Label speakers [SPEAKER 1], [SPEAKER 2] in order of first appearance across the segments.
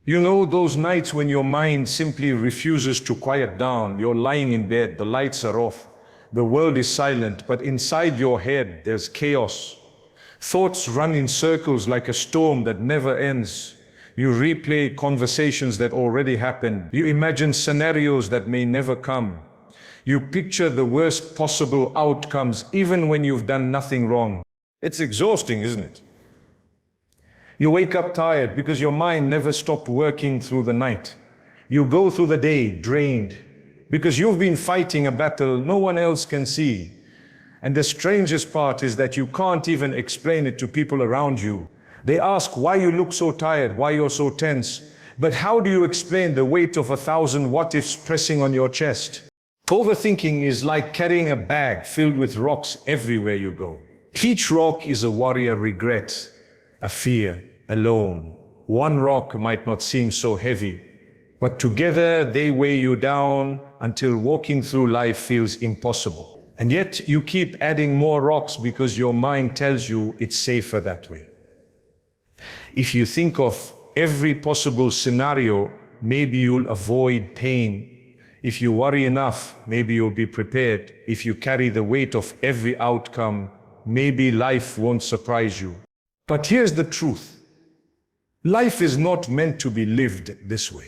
[SPEAKER 1] You know those nights when your mind simply refuses to quiet down. You're lying in bed, the lights are off, the world is silent, but inside your head there's chaos. Thoughts run in circles like a storm that never ends. You replay conversations that already happened. You imagine scenarios that may never come. You picture the worst possible outcomes even when you've done nothing wrong. It's exhausting, isn't it? You wake up tired because your mind never stopped working through the night. You go through the day drained because you've been fighting a battle no one else can see. And the strangest part is that you can't even explain it to people around you. They ask why you look so tired, why you're so tense. But how do you explain the weight of 1,000 what-ifs pressing on your chest? Overthinking is like carrying a bag filled with rocks everywhere you go. Each rock is a warrior regret, a fear, alone. One rock might not seem so heavy, but together they weigh you down until walking through life feels impossible. And yet you keep adding more rocks because your mind tells you it's safer that way. If you think of every possible scenario, maybe you'll avoid pain. If you worry enough, maybe you'll be prepared. If you carry the weight of every outcome, maybe life won't surprise you. But here's the truth. Life is not meant to be lived this way.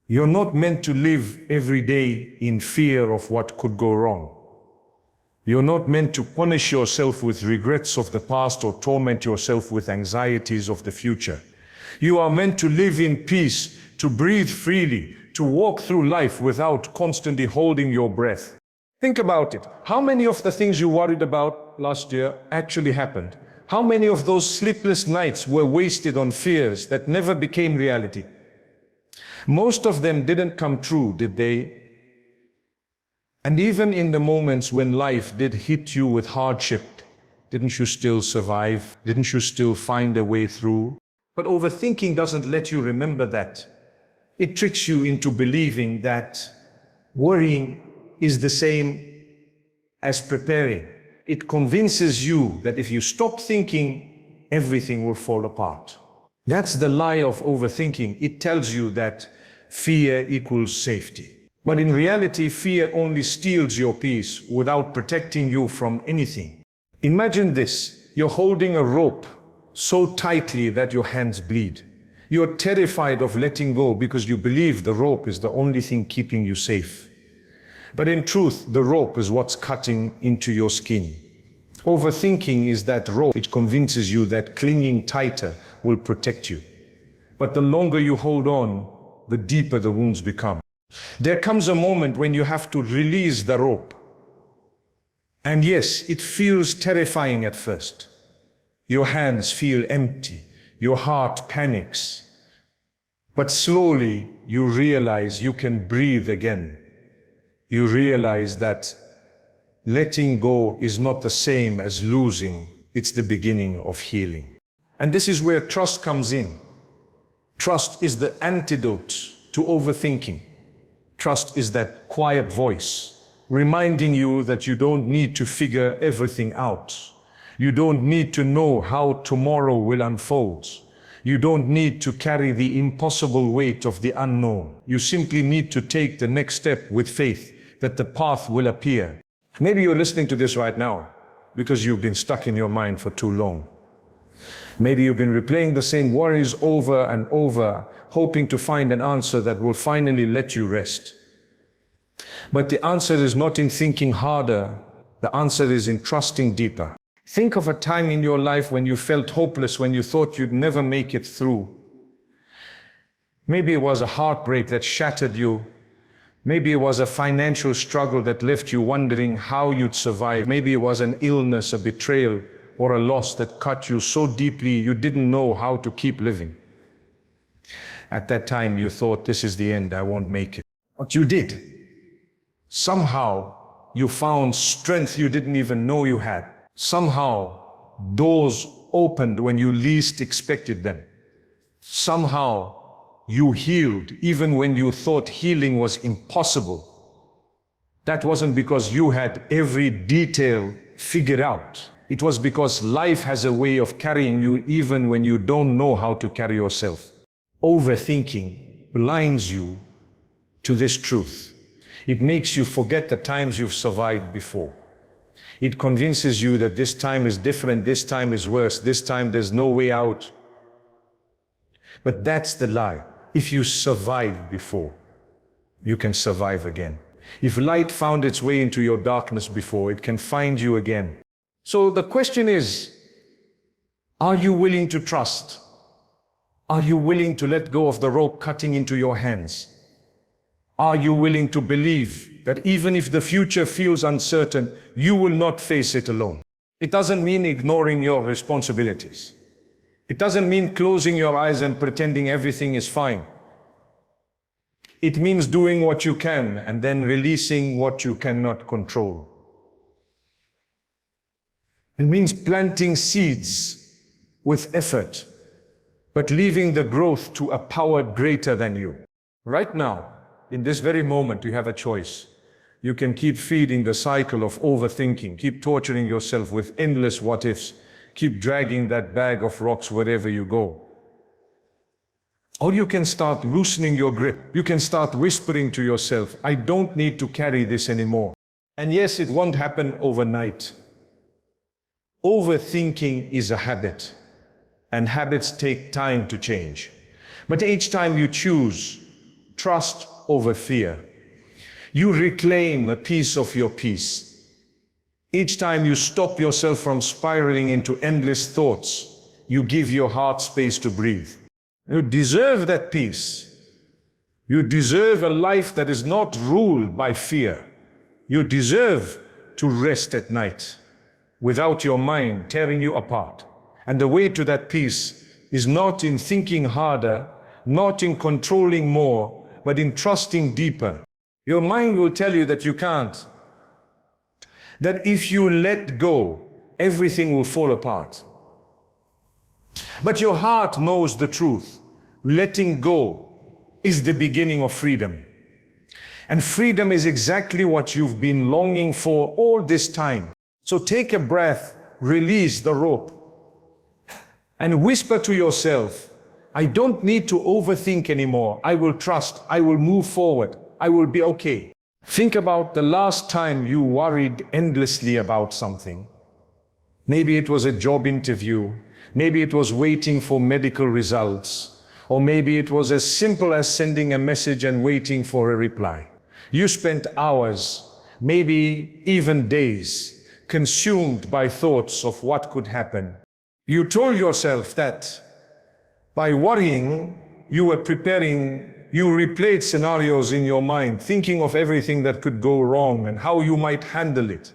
[SPEAKER 1] You're not meant to live every day in fear of what could go wrong. You're not meant to punish yourself with regrets of the past or torment yourself with anxieties of the future. You are meant to live in peace, to breathe freely, to walk through life without constantly holding your breath. Think about it. How many of the things you worried about last year actually happened? How many of those sleepless nights were wasted on fears that never became reality? Most of them didn't come true, did they? And even in the moments when life did hit you with hardship, didn't you still survive? Didn't you still find a way through? But overthinking doesn't let you remember that. It tricks you into believing that worrying is the same as preparing. It convinces you that if you stop thinking, everything will fall apart. That's the lie of overthinking. It tells you that fear equals safety. But in reality, fear only steals your peace without protecting you from anything. Imagine this. You're holding a rope so tightly that your hands bleed. You're terrified of letting go because you believe the rope is the only thing keeping you safe. But in truth, the rope is what's cutting into your skin. Overthinking is that rope which convinces you that clinging tighter will protect you. But the longer you hold on, the deeper the wounds become. There comes a moment when you have to release the rope. And yes, it feels terrifying at first. Your hands feel empty. Your heart panics. But slowly you realize you can breathe again. You realize that letting go is not the same as losing. It's the beginning of healing. And this is where trust comes in. Trust is the antidote to overthinking. Trust is that quiet voice, reminding you that you don't need to figure everything out. You don't need to know how tomorrow will unfold. You don't need to carry the impossible weight of the unknown. You simply need to take the next step with faith that the path will appear. Maybe you're listening to this right now because you've been stuck in your mind for too long. Maybe you've been replaying the same worries over and over, hoping to find an answer that will finally let you rest. But the answer is not in thinking harder. The answer is in trusting deeper. Think of a time in your life when you felt hopeless, when you thought you'd never make it through. Maybe it was a heartbreak that shattered you. Maybe it was a financial struggle that left you wondering how you'd survive. Maybe it was an illness, a betrayal, or a loss that cut you so deeply you didn't know how to keep living. At that time you thought, this is the end, I won't make it. But you did. Somehow you found strength you didn't even know you had. Somehow doors opened when you least expected them. Somehow you healed even when you thought healing was impossible. That wasn't because you had every detail figured out. It was because life has a way of carrying you even when you don't know how to carry yourself. Overthinking blinds you to this truth. It makes you forget the times you've survived before. It convinces you that this time is different, this time is worse, this time there's no way out. But that's the lie. If you survived before, you can survive again. If light found its way into your darkness before, it can find you again. So the question is, are you willing to trust? Are you willing to let go of the rope cutting into your hands? Are you willing to believe that even if the future feels uncertain, you will not face it alone? It doesn't mean ignoring your responsibilities. It doesn't mean closing your eyes and pretending everything is fine. It means doing what you can and then releasing what you cannot control. It means planting seeds with effort, but leaving the growth to a power greater than you. Right now, in this very moment, you have a choice. You can keep feeding the cycle of overthinking, keep torturing yourself with endless what-ifs, keep dragging that bag of rocks wherever you go. Or you can start loosening your grip. You can start whispering to yourself, I don't need to carry this anymore. And yes, it won't happen overnight. Overthinking is a habit, and habits take time to change. But each time you choose trust over fear, you reclaim a piece of your peace. Each time you stop yourself from spiraling into endless thoughts, you give your heart space to breathe. You deserve that peace. You deserve a life that is not ruled by fear. You deserve to rest at night without your mind tearing you apart. And the way to that peace is not in thinking harder, not in controlling more, but in trusting deeper. Your mind will tell you that you can't. That if you let go, everything will fall apart. But your heart knows the truth. Letting go is the beginning of freedom. And freedom is exactly what you've been longing for all this time. So take a breath, release the rope, and whisper to yourself, I don't need to overthink anymore. I will trust. I will move forward. I will be okay. Think about the last time you worried endlessly about something. Maybe it was a job interview. Maybe it was waiting for medical results. Or maybe it was as simple as sending a message and waiting for a reply. You spent hours, maybe even days, consumed by thoughts of what could happen. You told yourself that by worrying, you were preparing, you replayed scenarios in your mind, thinking of everything that could go wrong and how you might handle it.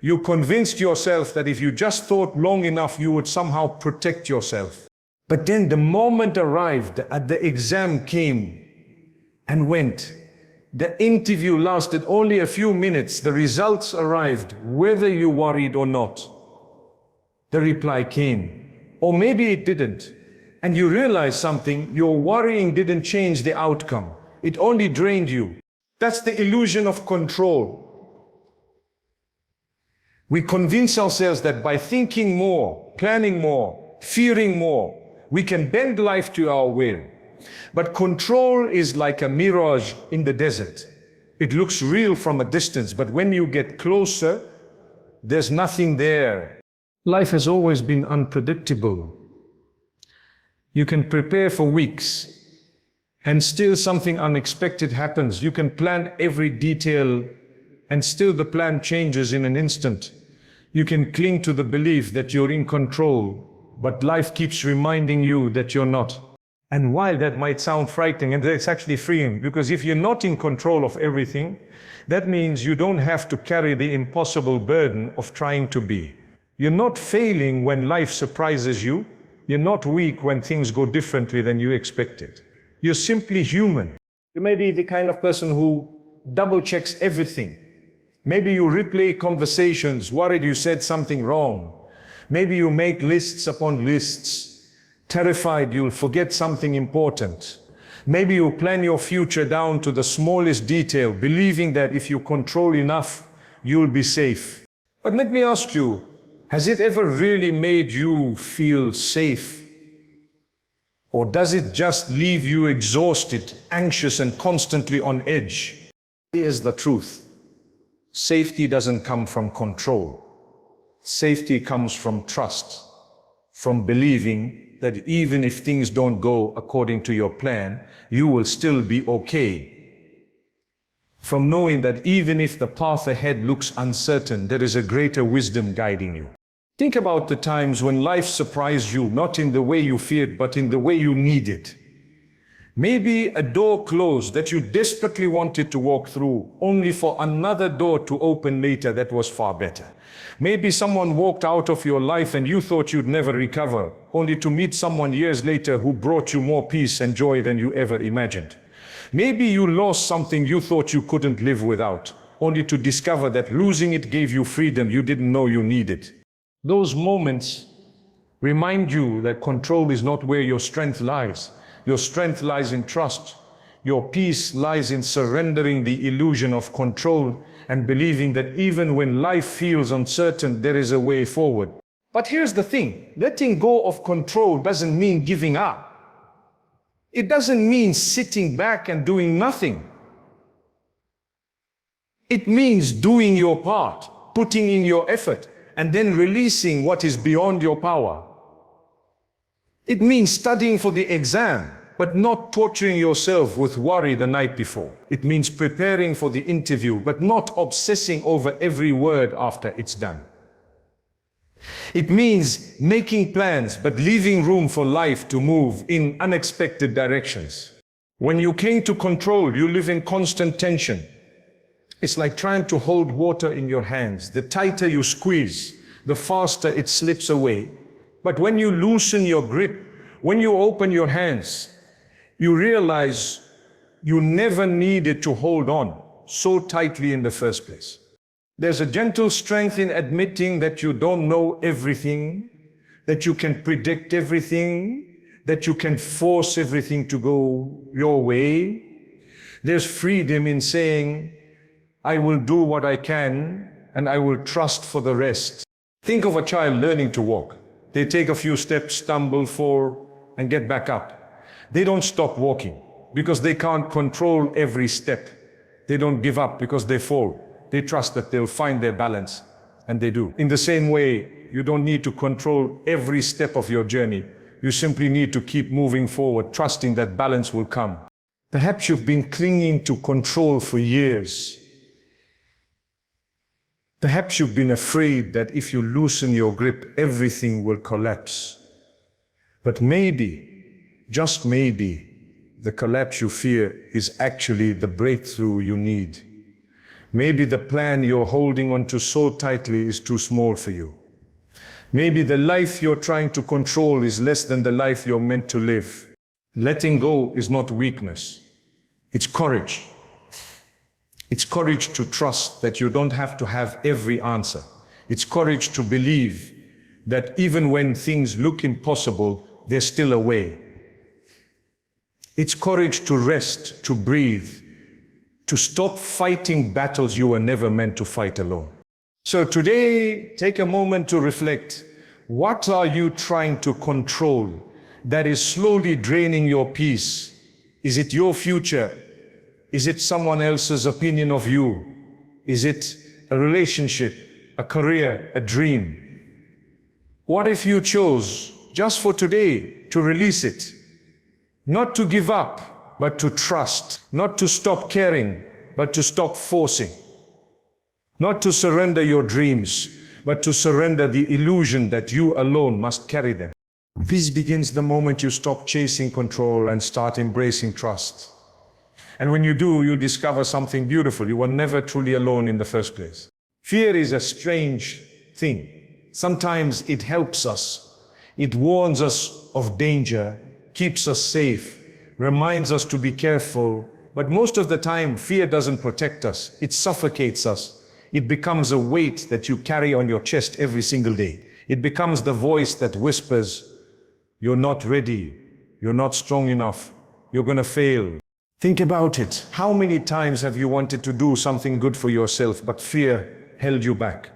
[SPEAKER 1] You convinced yourself that if you just thought long enough, you would somehow protect yourself. But then the moment arrived, the exam came and went. The interview lasted only a few minutes. The results arrived, whether you worried or not. The reply came. Or maybe it didn't. And you realize something, your worrying didn't change the outcome. It only drained you. That's the illusion of control. We convince ourselves that by thinking more, planning more, fearing more, we can bend life to our will. But control is like a mirage in the desert. It looks real from a distance, but when you get closer, there's nothing there. Life has always been unpredictable. You can prepare for weeks, and still something unexpected happens. You can plan every detail, and still the plan changes in an instant. You can cling to the belief that you're in control, but life keeps reminding you that you're not. And while that might sound frightening, and it's actually freeing, because if you're not in control of everything, that means you don't have to carry the impossible burden of trying to be. You're not failing when life surprises you. You're not weak when things go differently than you expected. You're simply human. You may be the kind of person who double-checks everything. Maybe you replay conversations, worried you said something wrong. Maybe you make lists upon lists, terrified you'll forget something important. Maybe you plan your future down to the smallest detail, believing that if you control enough, you'll be safe. But let me ask you, has it ever really made you feel safe? Or does it just leave you exhausted, anxious, and constantly on edge? Here's the truth. Safety doesn't come from control. Safety comes from trust, from believing that even if things don't go according to your plan, you will still be okay. From knowing that even if the path ahead looks uncertain, there is a greater wisdom guiding you. Think about the times when life surprised you, not in the way you feared, but in the way you needed. Maybe a door closed that you desperately wanted to walk through, only for another door to open later that was far better. Maybe someone walked out of your life and you thought you'd never recover, only to meet someone years later who brought you more peace and joy than you ever imagined. Maybe you lost something you thought you couldn't live without, only to discover that losing it gave you freedom you didn't know you needed. Those moments remind you that control is not where your strength lies. Your strength lies in trust. Your peace lies in surrendering the illusion of control and believing that even when life feels uncertain, there is a way forward. But here's the thing, letting go of control doesn't mean giving up. It doesn't mean sitting back and doing nothing. It means doing your part, putting in your effort, and then releasing what is beyond your power. It means studying for the exam, but not torturing yourself with worry the night before. It means preparing for the interview, but not obsessing over every word after it's done. It means making plans, but leaving room for life to move in unexpected directions. When you cling to control, you live in constant tension. It's like trying to hold water in your hands. The tighter you squeeze, the faster it slips away. But when you loosen your grip, when you open your hands, you realize you never needed to hold on so tightly in the first place. There's a gentle strength in admitting that you don't know everything, that you can predict everything, that you can force everything to go your way. There's freedom in saying, I will do what I can and I will trust for the rest. Think of a child learning to walk. They take a few steps, stumble, fall, and get back up. They don't stop walking because they can't control every step. They don't give up because they fall. They trust that they'll find their balance, and they do. In the same way, you don't need to control every step of your journey. You simply need to keep moving forward, trusting that balance will come. Perhaps you've been clinging to control for years. Perhaps you've been afraid that if you loosen your grip, everything will collapse. But maybe, just maybe, the collapse you fear is actually the breakthrough you need. Maybe the plan you're holding onto so tightly is too small for you. Maybe the life you're trying to control is less than the life you're meant to live. Letting go is not weakness. It's courage. It's courage to trust that you don't have to have every answer. It's courage to believe that even when things look impossible, there's still a way. It's courage to rest, to breathe, to stop fighting battles you were never meant to fight alone. So today, take a moment to reflect. What are you trying to control that is slowly draining your peace? Is it your future? Is it someone else's opinion of you? Is it a relationship, a career, a dream? What if you chose, just for today, to release it? Not to give up, but to trust. Not to stop caring, but to stop forcing. Not to surrender your dreams, but to surrender the illusion that you alone must carry them. Peace begins the moment you stop chasing control and start embracing trust. And when you do, you discover something beautiful. You were never truly alone in the first place. Fear is a strange thing. Sometimes it helps us. It warns us of danger, keeps us safe, reminds us to be careful. But most of the time, fear doesn't protect us. It suffocates us. It becomes a weight that you carry on your chest every single day. It becomes the voice that whispers, you're not ready, you're not strong enough, you're gonna fail. Think about it. How many times have you wanted to do something good for yourself, but fear held you back?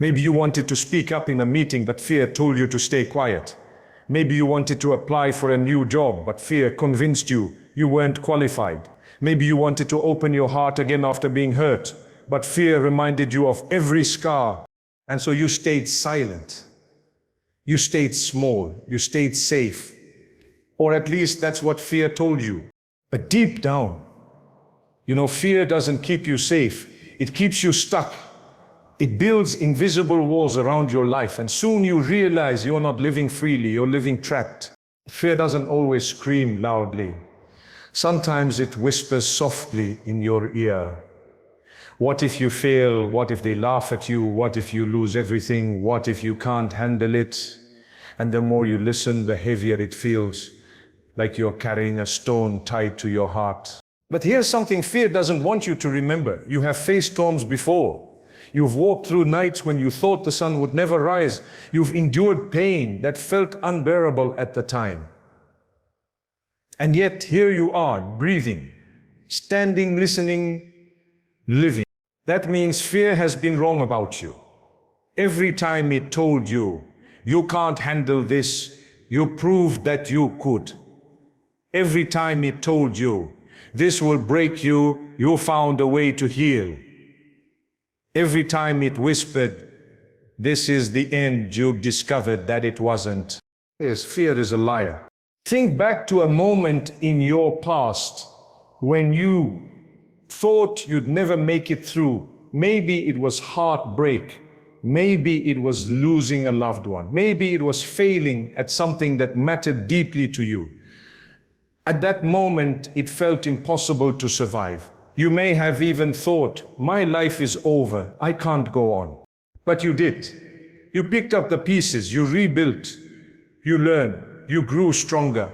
[SPEAKER 1] Maybe you wanted to speak up in a meeting, but fear told you to stay quiet. Maybe you wanted to apply for a new job, but fear convinced you you weren't qualified. Maybe you wanted to open your heart again after being hurt, but fear reminded you of every scar. And so you stayed silent. You stayed small. You stayed safe. Or at least that's what fear told you. But deep down, fear doesn't keep you safe. It keeps you stuck. It builds invisible walls around your life, and soon you realize you're not living freely, you're living trapped. Fear doesn't always scream loudly. Sometimes it whispers softly in your ear. What if you fail? What if they laugh at you? What if you lose everything? What if you can't handle it? And the more you listen, the heavier it feels, like you're carrying a stone tied to your heart. But here's something fear doesn't want you to remember. You have faced storms before. You've walked through nights when you thought the sun would never rise. You've endured pain that felt unbearable at the time. And yet here you are, breathing, standing, listening, living. That means fear has been wrong about you. Every time it told you, you can't handle this, you proved that you could. Every time it told you, this will break you, you found a way to heal. Every time it whispered, this is the end, you discovered that it wasn't. Yes, fear is a liar. Think back to a moment in your past when you thought you'd never make it through. Maybe it was heartbreak. Maybe it was losing a loved one. Maybe it was failing at something that mattered deeply to you. At that moment, it felt impossible to survive. You may have even thought, my life is over, I can't go on. But you did. You picked up the pieces, you rebuilt, you learned, you grew stronger.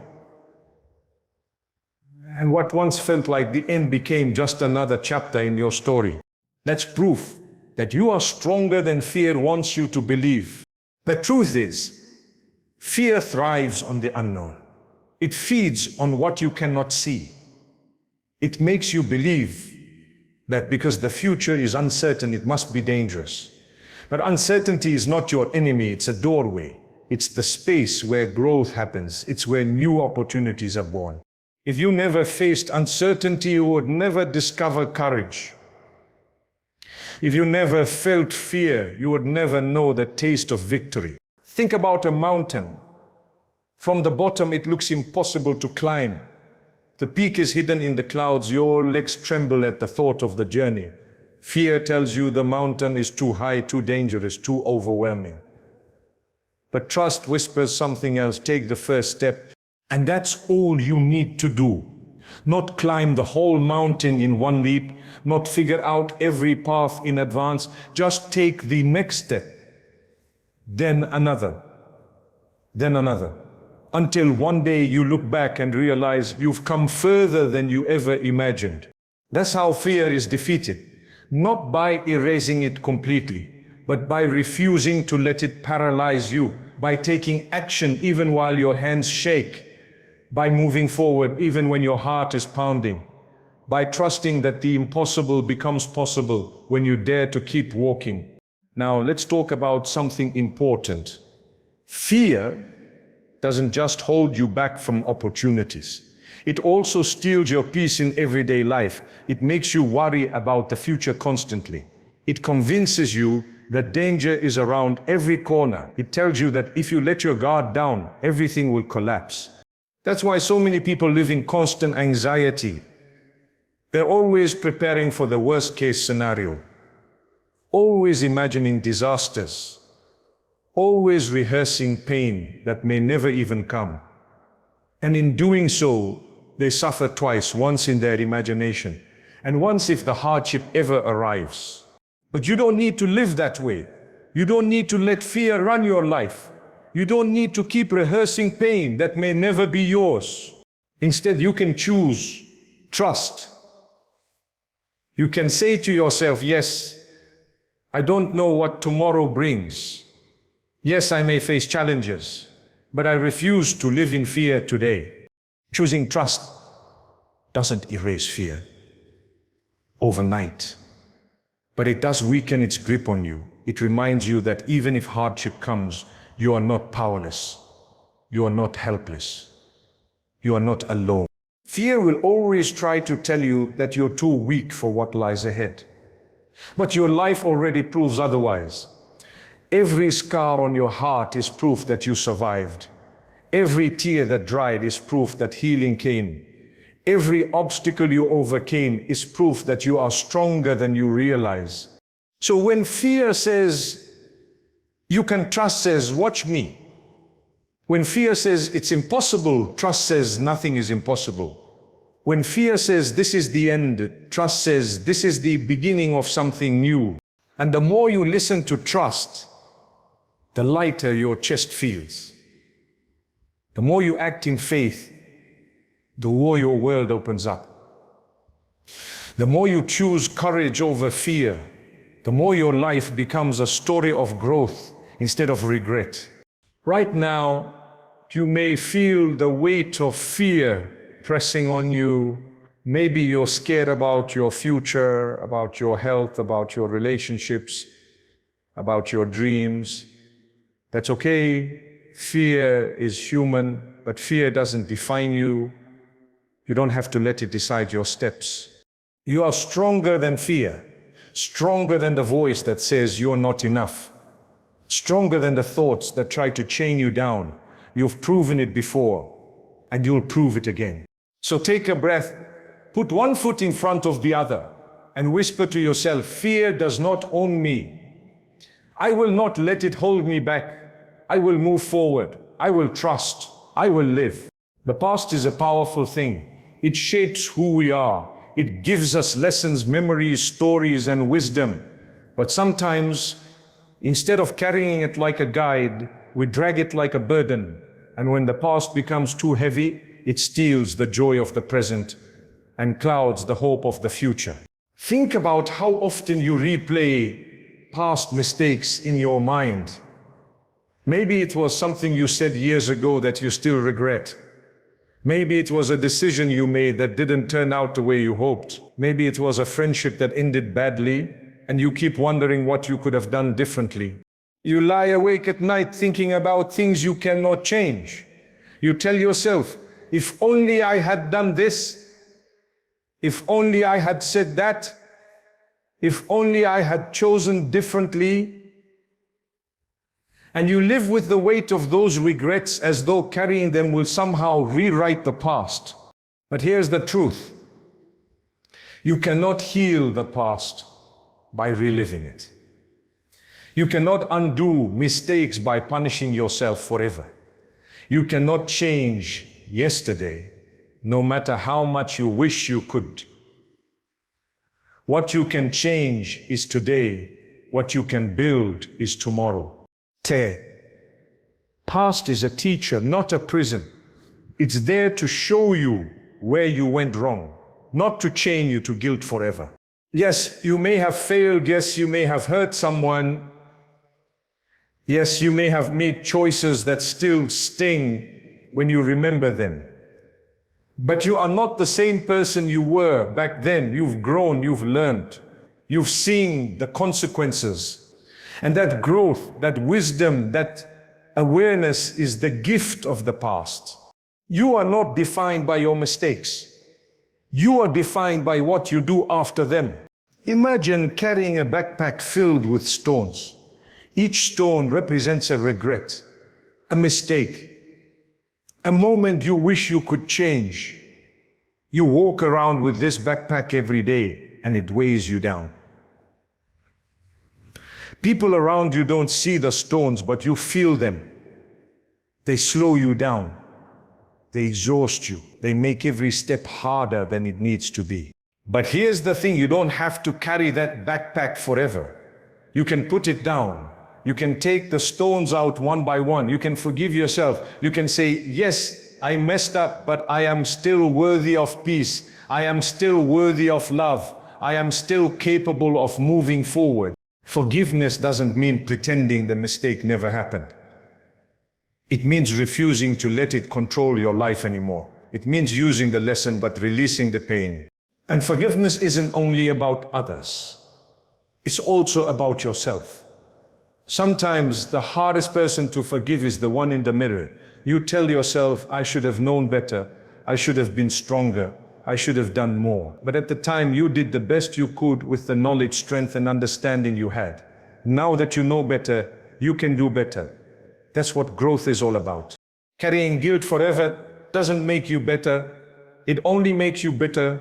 [SPEAKER 1] And what once felt like the end became just another chapter in your story. That's proof that you are stronger than fear wants you to believe. The truth is, fear thrives on the unknown. It feeds on what you cannot see. It makes you believe that because the future is uncertain, it must be dangerous. But uncertainty is not your enemy, it's a doorway. It's the space where growth happens. It's where new opportunities are born. If you never faced uncertainty, you would never discover courage. If you never felt fear, you would never know the taste of victory. Think about a mountain. From the bottom, it looks impossible to climb. The peak is hidden in the clouds. Your legs tremble at the thought of the journey. Fear tells you the mountain is too high, too dangerous, too overwhelming. But trust whispers something else. Take the first step. And that's all you need to do. Not climb the whole mountain in one leap, not figure out every path in advance. Just take the next step. Then another. Then another. Until one day you look back and realize you've come further than you ever imagined. That's how fear is defeated. Not by erasing it completely, but by refusing to let it paralyze you, by taking action even while your hands shake, by moving forward even when your heart is pounding, by trusting that the impossible becomes possible when you dare to keep walking. Now let's talk about something important. Fear doesn't just hold you back from opportunities. It also steals your peace in everyday life. It makes you worry about the future constantly. It convinces you that danger is around every corner. It tells you that if you let your guard down, everything will collapse. That's why so many people live in constant anxiety. They're always preparing for the worst case scenario, always imagining disasters, always rehearsing pain that may never even come. And in doing so, they suffer twice, once in their imagination, and once if the hardship ever arrives. But you don't need to live that way. You don't need to let fear run your life. You don't need to keep rehearsing pain that may never be yours. Instead, you can choose trust. You can say to yourself, yes, I don't know what tomorrow brings. Yes, I may face challenges, but I refuse to live in fear today. Choosing trust doesn't erase fear overnight, but it does weaken its grip on you. It reminds you that even if hardship comes, you are not powerless. You are not helpless. You are not alone. Fear will always try to tell you that you're too weak for what lies ahead. But your life already proves otherwise. Every scar on your heart is proof that you survived. Every tear that dried is proof that healing came. Every obstacle you overcame is proof that you are stronger than you realize. So when fear says, you can trust says, watch me. When fear says it's impossible, trust says nothing is impossible. When fear says this is the end, trust says this is the beginning of something new. And the more you listen to trust, the lighter your chest feels. The more you act in faith, the more your world opens up. The more you choose courage over fear, the more your life becomes a story of growth instead of regret. Right now, you may feel the weight of fear pressing on you. Maybe you're scared about your future, about your health, about your relationships, about your dreams. That's okay. Fear is human, but fear doesn't define you. You don't have to let it decide your steps. You are stronger than fear, stronger than the voice that says you're not enough, stronger than the thoughts that try to chain you down. You've proven it before, and you'll prove it again. So take a breath, put one foot in front of the other, and whisper to yourself, fear does not own me. I will not let it hold me back. I will move forward. I will trust. I will live. The past is a powerful thing. It shapes who we are. It gives us lessons, memories, stories, and wisdom. But sometimes, instead of carrying it like a guide, we drag it like a burden. And when the past becomes too heavy, it steals the joy of the present and clouds the hope of the future. Think about how often you replay past mistakes in your mind. Maybe it was something you said years ago that you still regret. Maybe it was a decision you made that didn't turn out the way you hoped. Maybe it was a friendship that ended badly, and you keep wondering what you could have done differently. You lie awake at night thinking about things you cannot change. You tell yourself, if only I had done this, if only I had said that, if only I had chosen differently. And you live with the weight of those regrets as though carrying them will somehow rewrite the past. But here's the truth. You cannot heal the past by reliving it. You cannot undo mistakes by punishing yourself forever. You cannot change yesterday, no matter how much you wish you could. What you can change is today. What you can build is tomorrow. Past is a teacher, not a prison. It's there to show you where you went wrong, not to chain you to guilt forever. Yes, you may have failed. Yes, you may have hurt someone. Yes, you may have made choices that still sting when you remember them. But you are not the same person you were back then. You've grown, you've learned, you've seen the consequences. And that growth, that wisdom, that awareness is the gift of the past. You are not defined by your mistakes. You are defined by what you do after them. Imagine carrying a backpack filled with stones. Each stone represents a regret, a mistake, a moment you wish you could change. You walk around with this backpack every day, and it weighs you down. People around you don't see the stones, but you feel them. They slow you down. They exhaust you. They make every step harder than it needs to be. But here's the thing, you don't have to carry that backpack forever. You can put it down. You can take the stones out one by one. You can forgive yourself. You can say, yes, I messed up, but I am still worthy of peace. I am still worthy of love. I am still capable of moving forward. Forgiveness doesn't mean pretending the mistake never happened. It means refusing to let it control your life anymore. It means using the lesson but releasing the pain. And forgiveness isn't only about others. It's also about yourself. Sometimes the hardest person to forgive is the one in the mirror. You tell yourself, I should have known better, I should have been stronger, I should have done more. But at the time you did the best you could with the knowledge, strength and understanding you had. Now that you know better, you can do better. That's what growth is all about. Carrying guilt forever doesn't make you better. It only makes you bitter,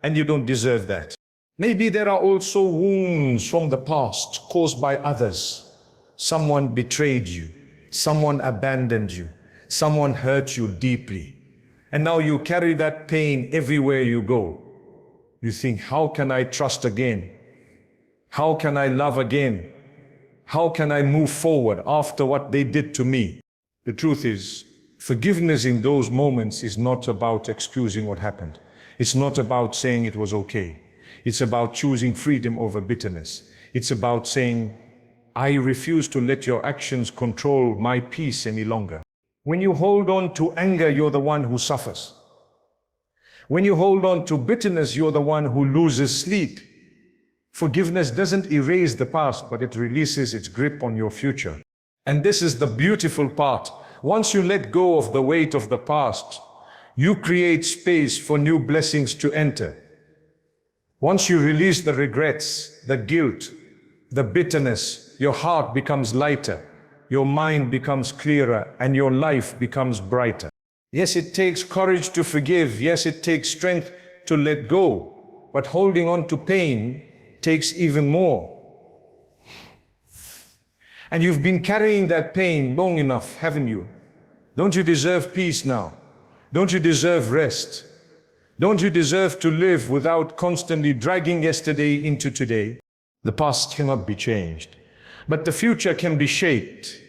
[SPEAKER 1] and you don't deserve that. Maybe there are also wounds from the past caused by others. Someone betrayed you. Someone abandoned you. Someone hurt you deeply. And now you carry that pain everywhere you go. You think, how can I trust again? How can I love again? How can I move forward after what they did to me? The truth is, forgiveness in those moments is not about excusing what happened. It's not about saying it was okay. It's about choosing freedom over bitterness. It's about saying, I refuse to let your actions control my peace any longer. When you hold on to anger, you're the one who suffers. When you hold on to bitterness, you're the one who loses sleep. Forgiveness doesn't erase the past, but it releases its grip on your future. And this is the beautiful part. Once you let go of the weight of the past, you create space for new blessings to enter. Once you release the regrets, the guilt, the bitterness, your heart becomes lighter, your mind becomes clearer, and your life becomes brighter. Yes, it takes courage to forgive. Yes, it takes strength to let go. But holding on to pain takes even more. And you've been carrying that pain long enough, haven't you? Don't you deserve peace now? Don't you deserve rest? Don't you deserve to live without constantly dragging yesterday into today? The past cannot be changed, but the future can be shaped.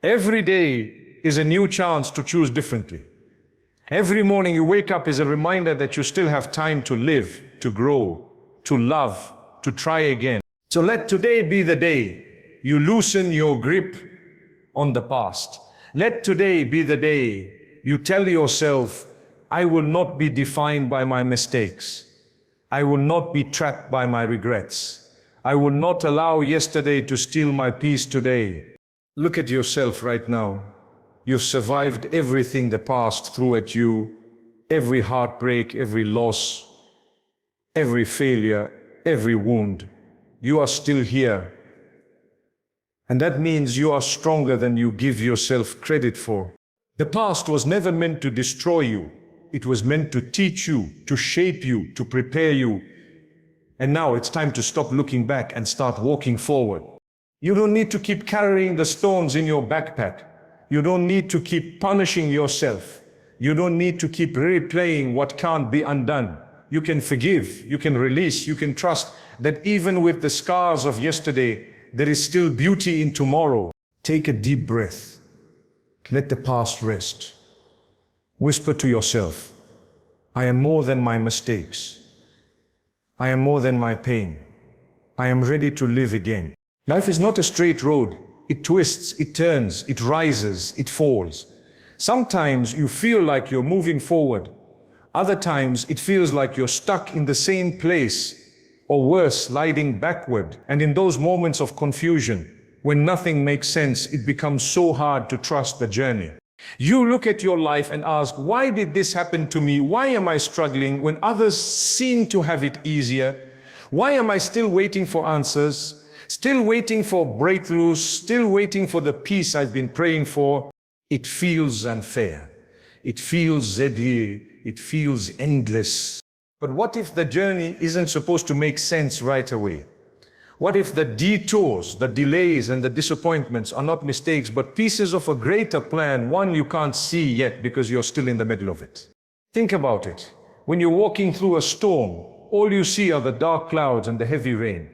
[SPEAKER 1] Every day is a new chance to choose differently. Every morning you wake up is a reminder that you still have time to live, to grow, to love, to try again. So let today be the day you loosen your grip on the past. Let today be the day you tell yourself, I will not be defined by my mistakes. I will not be trapped by my regrets. I will not allow yesterday to steal my peace today. Look at yourself right now. You've survived everything the past threw at you, every heartbreak, every loss, every failure, every wound. You are still here. And that means you are stronger than you give yourself credit for. The past was never meant to destroy you. It was meant to teach you, to shape you, to prepare you. And now it's time to stop looking back and start walking forward. You don't need to keep carrying the stones in your backpack. You don't need to keep punishing yourself. You don't need to keep replaying what can't be undone. You can forgive, you can release, you can trust that even with the scars of yesterday, there is still beauty in tomorrow. Take a deep breath. Let the past rest. Whisper to yourself, I am more than my mistakes. I am more than my pain. I am ready to live again. Life is not a straight road. It twists, it turns, it rises, it falls. Sometimes you feel like you're moving forward. Other times it feels like you're stuck in the same place, or worse, sliding backward. And in those moments of confusion, when nothing makes sense, it becomes so hard to trust the journey. You look at your life and ask, why did this happen to me? Why am I struggling when others seem to have it easier? Why am I still waiting for answers? Still waiting for breakthroughs? Still waiting for the peace I've been praying for? It feels unfair. It feels zeddy. It feels endless. But what if the journey isn't supposed to make sense right away? What if the detours, the delays, and the disappointments are not mistakes, but pieces of a greater plan, one you can't see yet because you're still in the middle of it? Think about it. When you're walking through a storm, all you see are the dark clouds and the heavy rain.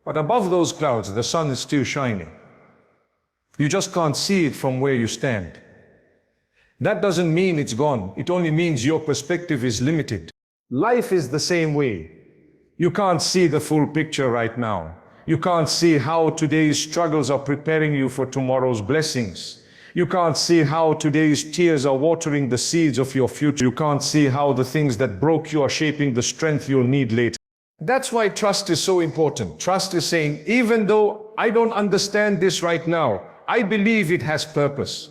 [SPEAKER 1] But above those clouds, the sun is still shining. You just can't see it from where you stand. That doesn't mean it's gone. It only means your perspective is limited. Life is the same way. You can't see the full picture right now. You can't see how today's struggles are preparing you for tomorrow's blessings. You can't see how today's tears are watering the seeds of your future. You can't see how the things that broke you are shaping the strength you'll need later. That's why trust is so important. Trust is saying, even though I don't understand this right now, I believe it has purpose.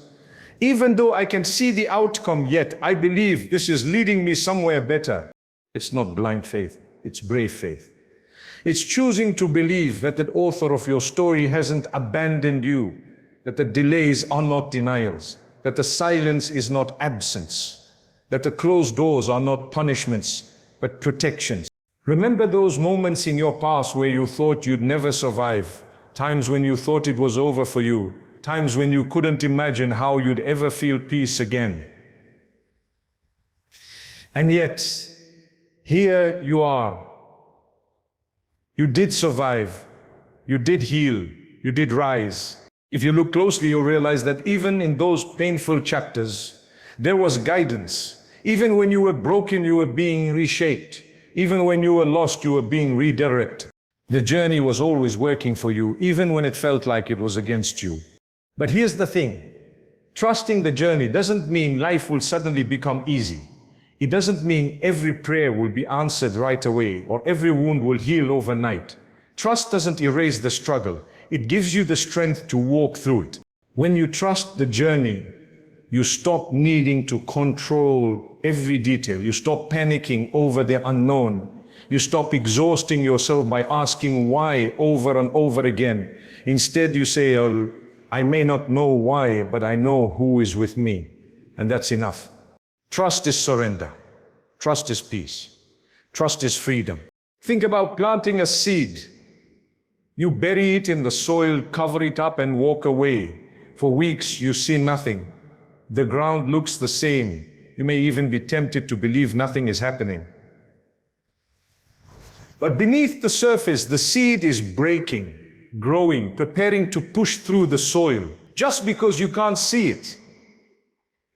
[SPEAKER 1] Even though I can see the outcome, yet I believe this is leading me somewhere better. It's not blind faith, it's brave faith. It's choosing to believe that the author of your story hasn't abandoned you, that the delays are not denials, that the silence is not absence, that the closed doors are not punishments, but protections. Remember those moments in your past where you thought you'd never survive, times when you thought it was over for you, times when you couldn't imagine how you'd ever feel peace again. And yet, here you are. You did survive, you did heal, you did rise. If you look closely, you'll realize that even in those painful chapters, there was guidance. Even when you were broken, you were being reshaped. Even when you were lost, you were being redirected. The journey was always working for you, even when it felt like it was against you. But here's the thing. Trusting the journey doesn't mean life will suddenly become easy. It doesn't mean every prayer will be answered right away or every wound will heal overnight. Trust doesn't erase the struggle. It gives you the strength to walk through it. When you trust the journey, you stop needing to control every detail. You stop panicking over the unknown. You stop exhausting yourself by asking why over and over again. Instead, you say, oh, I may not know why, but I know who is with me. And that's enough. Trust is surrender. Trust is peace. Trust is freedom. Think about planting a seed. You bury it in the soil, cover it up and walk away. For weeks you see nothing. The ground looks the same. You may even be tempted to believe nothing is happening. But beneath the surface, the seed is breaking, growing, preparing to push through the soil. Just because you can't see it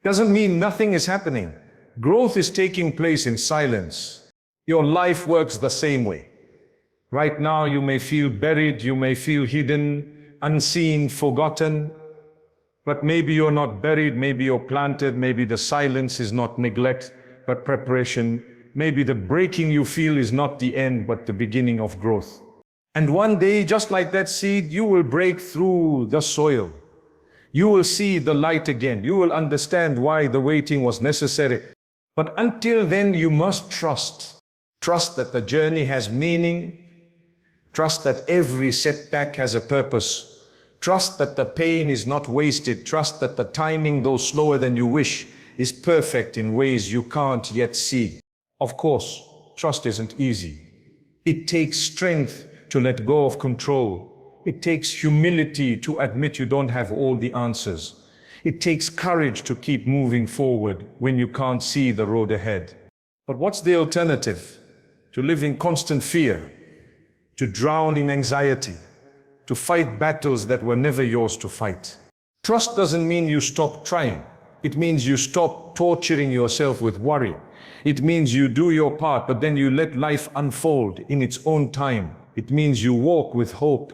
[SPEAKER 1] doesn't mean nothing is happening. Growth is taking place in silence. Your life works the same way. Right now you may feel buried, you may feel hidden, unseen, forgotten. But maybe you're not buried, maybe you're planted, maybe the silence is not neglect, but preparation. Maybe the breaking you feel is not the end, but the beginning of growth. And one day, just like that seed, you will break through the soil. You will see the light again. You will understand why the waiting was necessary. But until then, you must trust. Trust that the journey has meaning. Trust that every setback has a purpose. Trust that the pain is not wasted. Trust that the timing, though slower than you wish, is perfect in ways you can't yet see. Of course, trust isn't easy. It takes strength to let go of control. It takes humility to admit you don't have all the answers. It takes courage to keep moving forward when you can't see the road ahead. But what's the alternative? To live in constant fear, to drown in anxiety, to fight battles that were never yours to fight. Trust doesn't mean you stop trying. It means you stop torturing yourself with worry. It means you do your part, but then you let life unfold in its own time. It means you walk with hope,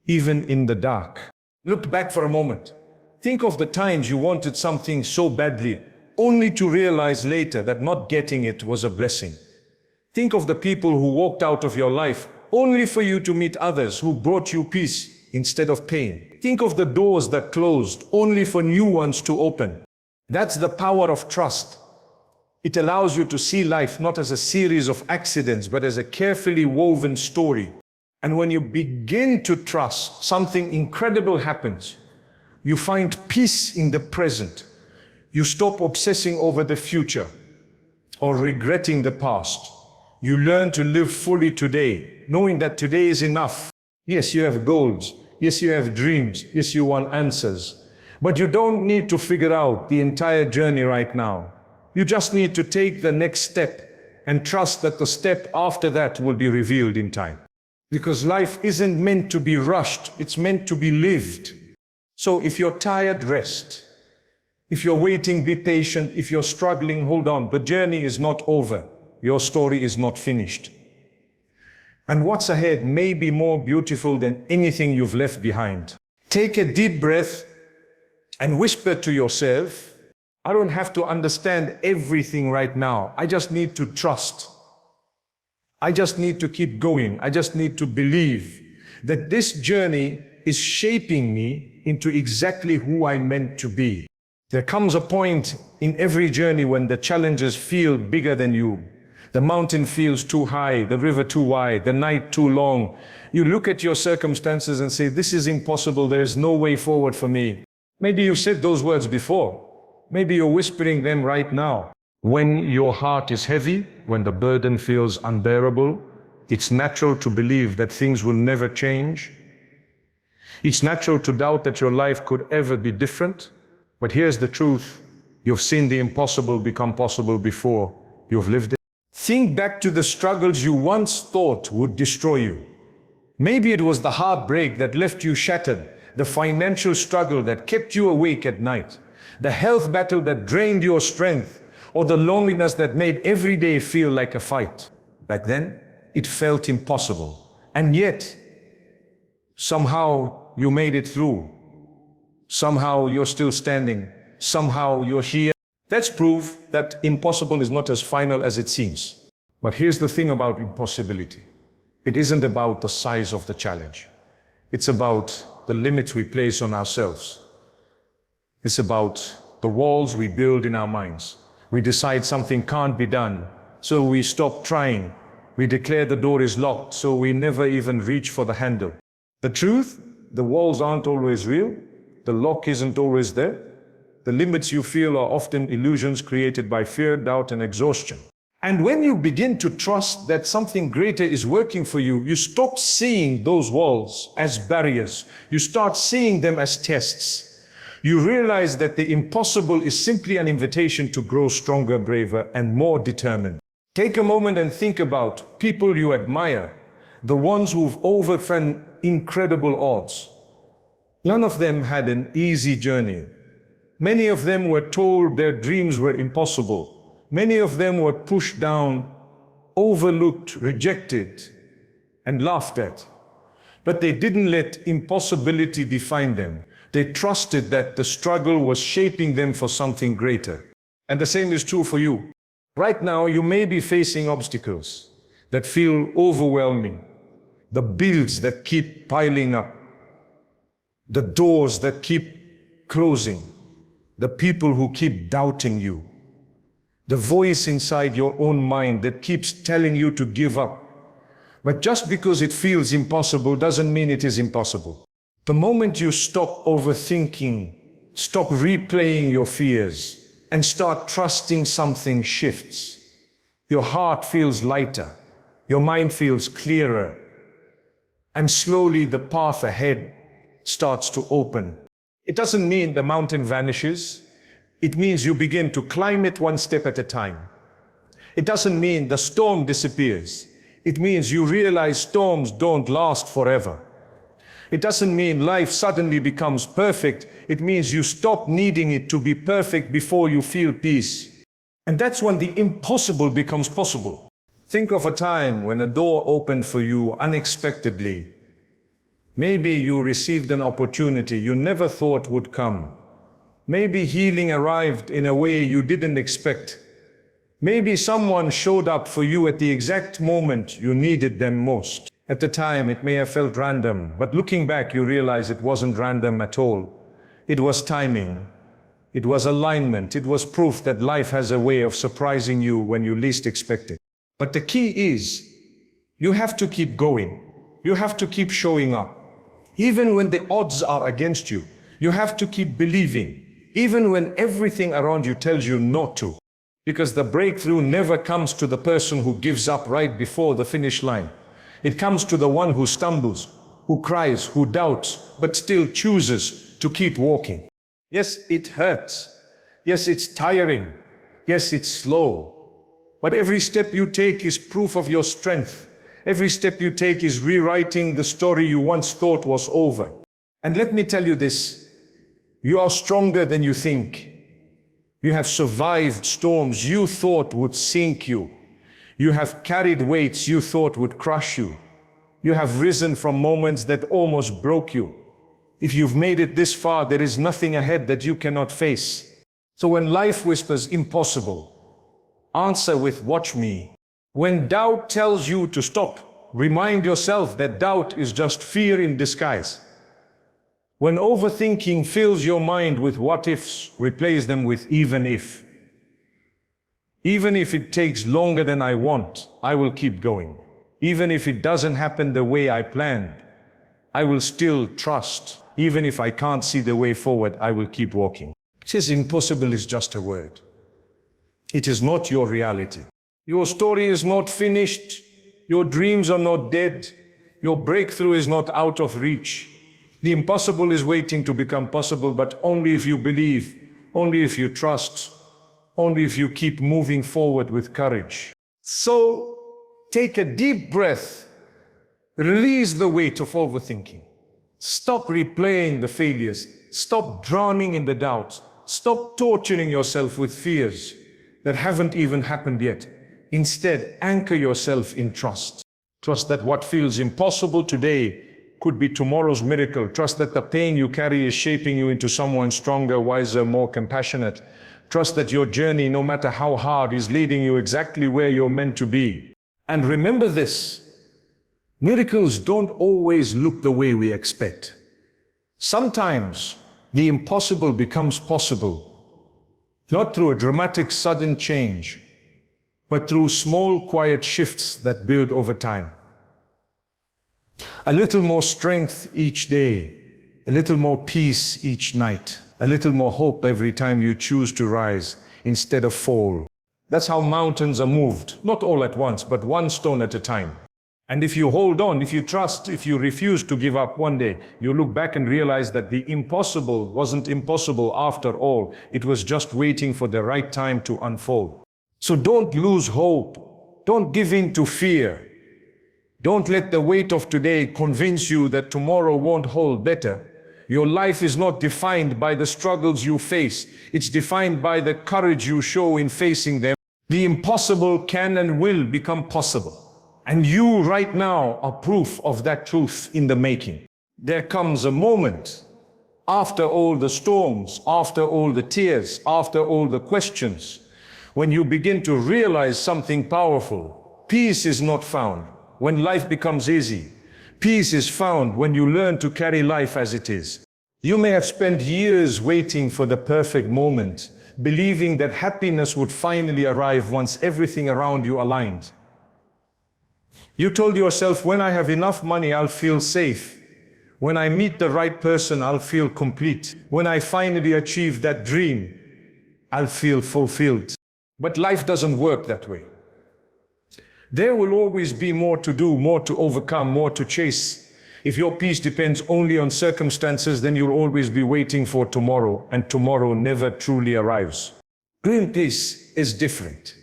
[SPEAKER 1] even in the dark. Look back for a moment. Think of the times you wanted something so badly, only to realize later that not getting it was a blessing. Think of the people who walked out of your life, only for you to meet others who brought you peace instead of pain. Think of the doors that closed, only for new ones to open. That's the power of trust. It allows you to see life not as a series of accidents, but as a carefully woven story. And when you begin to trust, something incredible happens. You find peace in the present. You stop obsessing over the future or regretting the past. You learn to live fully today, knowing that today is enough. Yes, you have goals. Yes, you have dreams. Yes, you want answers. But you don't need to figure out the entire journey right now. You just need to take the next step and trust that the step after that will be revealed in time. Because life isn't meant to be rushed, it's meant to be lived. So if you're tired, rest. If you're waiting, be patient. If you're struggling, hold on. The journey is not over. Your story is not finished. And what's ahead may be more beautiful than anything you've left behind. Take a deep breath and whisper to yourself, I don't have to understand everything right now. I just need to trust. I just need to keep going. I just need to believe that this journey is shaping me into exactly who I'm meant to be. There comes a point in every journey when the challenges feel bigger than you. The mountain feels too high, the river too wide, the night too long. You look at your circumstances and say, this is impossible, there is no way forward for me. Maybe you said those words before. Maybe you're whispering them right now. When your heart is heavy, when the burden feels unbearable, it's natural to believe that things will never change. It's natural to doubt that your life could ever be different. But here's the truth. You've seen the impossible become possible before you've lived it. Think back to the struggles you once thought would destroy you. Maybe it was the heartbreak that left you shattered, the financial struggle that kept you awake at night, the health battle that drained your strength, or the loneliness that made every day feel like a fight. Back then, it felt impossible. And yet, somehow you made it through. Somehow you're still standing. Somehow you're here. That's proof that impossible is not as final as it seems. But here's the thing about impossibility. It isn't about the size of the challenge. It's about the limits we place on ourselves. It's about the walls we build in our minds. We decide something can't be done, so we stop trying. We declare the door is locked, so we never even reach for the handle. The truth, the walls aren't always real. The lock isn't always there. The limits you feel are often illusions created by fear, doubt, and exhaustion. And when you begin to trust that something greater is working for you, you stop seeing those walls as barriers. You start seeing them as tests. You realize that the impossible is simply an invitation to grow stronger, braver, and more determined. Take a moment and think about people you admire, the ones who've overcome incredible odds. None of them had an easy journey. Many of them were told their dreams were impossible. Many of them were pushed down, overlooked, rejected, and laughed at. But they didn't let impossibility define them. They trusted that the struggle was shaping them for something greater. And the same is true for you. Right now, you may be facing obstacles that feel overwhelming, the bills that keep piling up, the doors that keep closing, the people who keep doubting you, the voice inside your own mind that keeps telling you to give up. But just because it feels impossible doesn't mean it is impossible. The moment you stop overthinking, stop replaying your fears, and start trusting, something shifts. Your heart feels lighter, your mind feels clearer, and slowly the path ahead starts to open. It doesn't mean the mountain vanishes. It means you begin to climb it one step at a time. It doesn't mean the storm disappears. It means you realize storms don't last forever. It doesn't mean life suddenly becomes perfect. It means you stop needing it to be perfect before you feel peace. And that's when the impossible becomes possible. Think of a time when a door opened for you unexpectedly. Maybe you received an opportunity you never thought would come. Maybe healing arrived in a way you didn't expect. Maybe someone showed up for you at the exact moment you needed them most. At the time, it may have felt random, but looking back, you realize it wasn't random at all. It was timing. It was alignment. It was proof that life has a way of surprising you when you least expect it. But the key is, you have to keep going. You have to keep showing up. Even when the odds are against you, you have to keep believing, even when everything around you tells you not to. Because the breakthrough never comes to the person who gives up right before the finish line. It comes to the one who stumbles, who cries, who doubts, but still chooses to keep walking. Yes, it hurts. Yes, it's tiring. Yes, it's slow. But every step you take is proof of your strength. Every step you take is rewriting the story you once thought was over. And let me tell you this, you are stronger than you think. You have survived storms you thought would sink you. You have carried weights you thought would crush you. You have risen from moments that almost broke you. If you've made it this far, there is nothing ahead that you cannot face. So when life whispers impossible, answer with watch me. When doubt tells you to stop, remind yourself that doubt is just fear in disguise. When overthinking fills your mind with what ifs, replace them with even if. Even if it takes longer than I want, I will keep going. Even if it doesn't happen the way I planned, I will still trust. Even if I can't see the way forward, I will keep walking. It says impossible is just a word. It is not your reality. Your story is not finished. Your dreams are not dead. Your breakthrough is not out of reach. The impossible is waiting to become possible, but only if you believe, only if you trust, only if you keep moving forward with courage. So take a deep breath. Release the weight of overthinking. Stop replaying the failures. Stop drowning in the doubts. Stop torturing yourself with fears that haven't even happened yet. Instead, anchor yourself in trust. Trust that what feels impossible today could be tomorrow's miracle. Trust that the pain you carry is shaping you into someone stronger, wiser, more compassionate. Trust that your journey, no matter how hard, is leading you exactly where you're meant to be. And remember this, miracles don't always look the way we expect. Sometimes the impossible becomes possible, not through a dramatic sudden change, but through small quiet shifts that build over time. A little more strength each day, a little more peace each night, a little more hope every time you choose to rise instead of fall. That's how mountains are moved, not all at once, but one stone at a time. And if you hold on, if you trust, if you refuse to give up, one day you look back and realize that the impossible wasn't impossible after all. It was just waiting for the right time to unfold. So don't lose hope. Don't give in to fear. Don't let the weight of today convince you that tomorrow won't hold better. Your life is not defined by the struggles you face. It's defined by the courage you show in facing them. The impossible can and will become possible. And you right now are proof of that truth in the making. There comes a moment, after all the storms, after all the tears, after all the questions, when you begin to realize something powerful. Peace is not found when life becomes easy. Peace is found when you learn to carry life as it is. You may have spent years waiting for the perfect moment, believing that happiness would finally arrive once everything around you aligned. You told yourself, when I have enough money, I'll feel safe. When I meet the right person, I'll feel complete. When I finally achieve that dream, I'll feel fulfilled. But life doesn't work that way. There will always be more to do, more to overcome, more to chase. If your peace depends only on circumstances, then you'll always be waiting for tomorrow, and tomorrow never truly arrives. Real peace is different.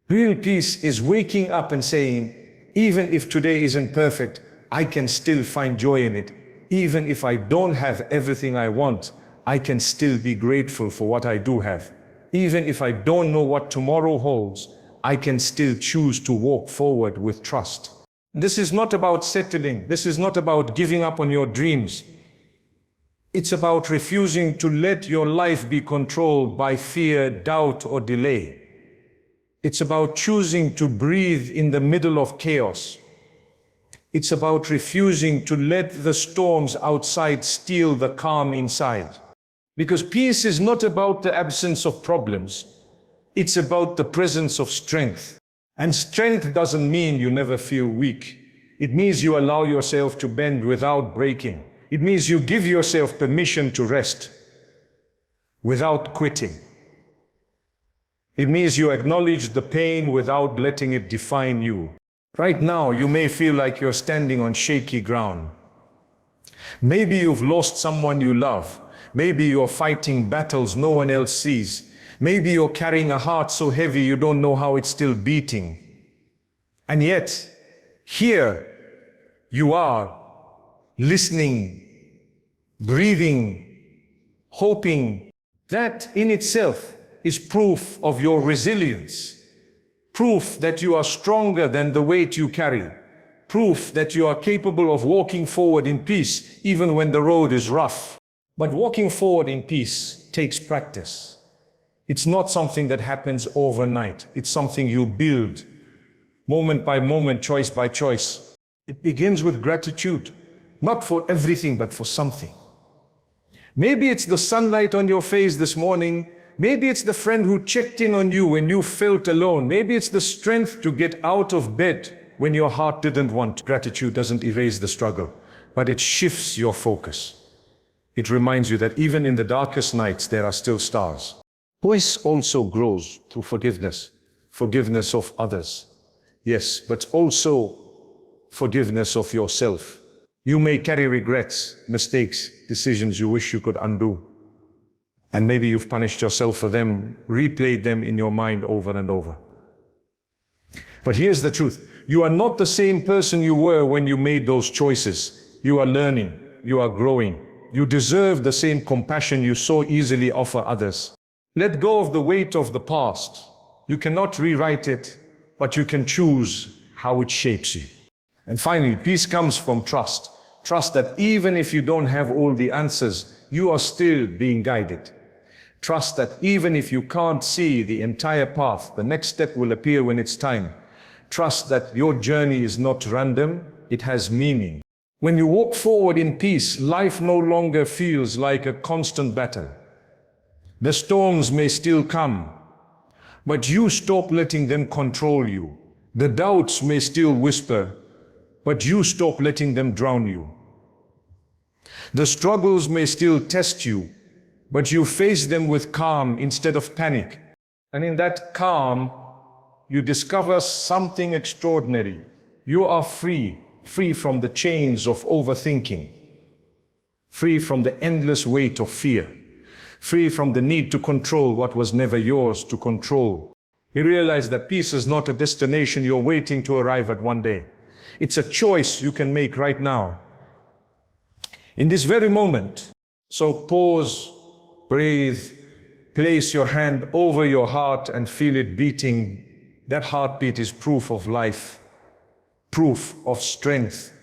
[SPEAKER 1] Real peace is waking up and saying, even if today isn't perfect, I can still find joy in it. Even if I don't have everything I want, I can still be grateful for what I do have. Even if I don't know what tomorrow holds, I can still choose to walk forward with trust. This is not about settling. This is not about giving up on your dreams. It's about refusing to let your life be controlled by fear, doubt, or delay. It's about choosing to breathe in the middle of chaos. It's about refusing to let the storms outside steal the calm inside. Because peace is not about the absence of problems. It's about the presence of strength. And strength doesn't mean you never feel weak. It means you allow yourself to bend without breaking. It means you give yourself permission to rest without quitting. It means you acknowledge the pain without letting it define you. Right now, you may feel like you're standing on shaky ground. Maybe you've lost someone you love. Maybe you're fighting battles no one else sees. Maybe you're carrying a heart so heavy you don't know how it's still beating. And yet, here you are, listening, breathing, hoping. That in itself is proof of your resilience. Proof that you are stronger than the weight you carry. Proof that you are capable of walking forward in peace, even when the road is rough. But walking forward in peace takes practice. It's not something that happens overnight. It's something you build, moment by moment, choice by choice. It begins with gratitude, not for everything, but for something. Maybe it's the sunlight on your face this morning. Maybe it's the friend who checked in on you when you felt alone. Maybe it's the strength to get out of bed when your heart didn't want. Gratitude doesn't erase the struggle, but it shifts your focus. It reminds you that even in the darkest nights, there are still stars. Voice also grows through forgiveness. Forgiveness of others. Yes, but also forgiveness of yourself. You may carry regrets, mistakes, decisions you wish you could undo. And maybe you've punished yourself for them, replayed them in your mind over and over. But here's the truth. You are not the same person you were when you made those choices. You are learning. You are growing. You deserve the same compassion you so easily offer others. Let go of the weight of the past. You cannot rewrite it, but you can choose how it shapes you. And finally, peace comes from trust. Trust that even if you don't have all the answers, you are still being guided. Trust that even if you can't see the entire path, the next step will appear when it's time. Trust that your journey is not random, it has meaning. When you walk forward in peace, life no longer feels like a constant battle. The storms may still come, but you stop letting them control you. The doubts may still whisper, but you stop letting them drown you. The struggles may still test you, but you face them with calm instead of panic. And in that calm, you discover something extraordinary. You are free from the chains of overthinking, free from the endless weight of fear, free from the need to control what was never yours to control. You realize that peace is not a destination you're waiting to arrive at one day. It's a choice you can make right now, in this very moment. So pause, breathe, place your hand over your heart and feel it beating. That heartbeat is proof of life, proof of strength,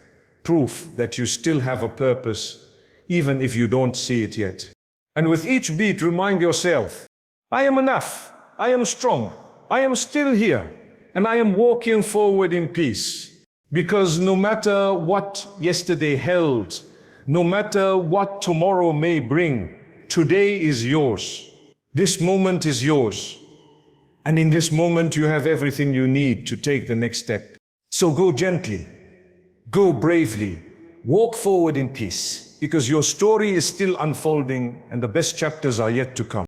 [SPEAKER 1] proof that you still have a purpose, even if you don't see it yet. And with each beat, remind yourself, I am enough, I am strong, I am still here, and I am walking forward in peace. Because no matter what yesterday held, no matter what tomorrow may bring, today is yours. This moment is yours. And in this moment, you have everything you need to take the next step. So go gently, go bravely, walk forward in peace, because your story is still unfolding and the best chapters are yet to come.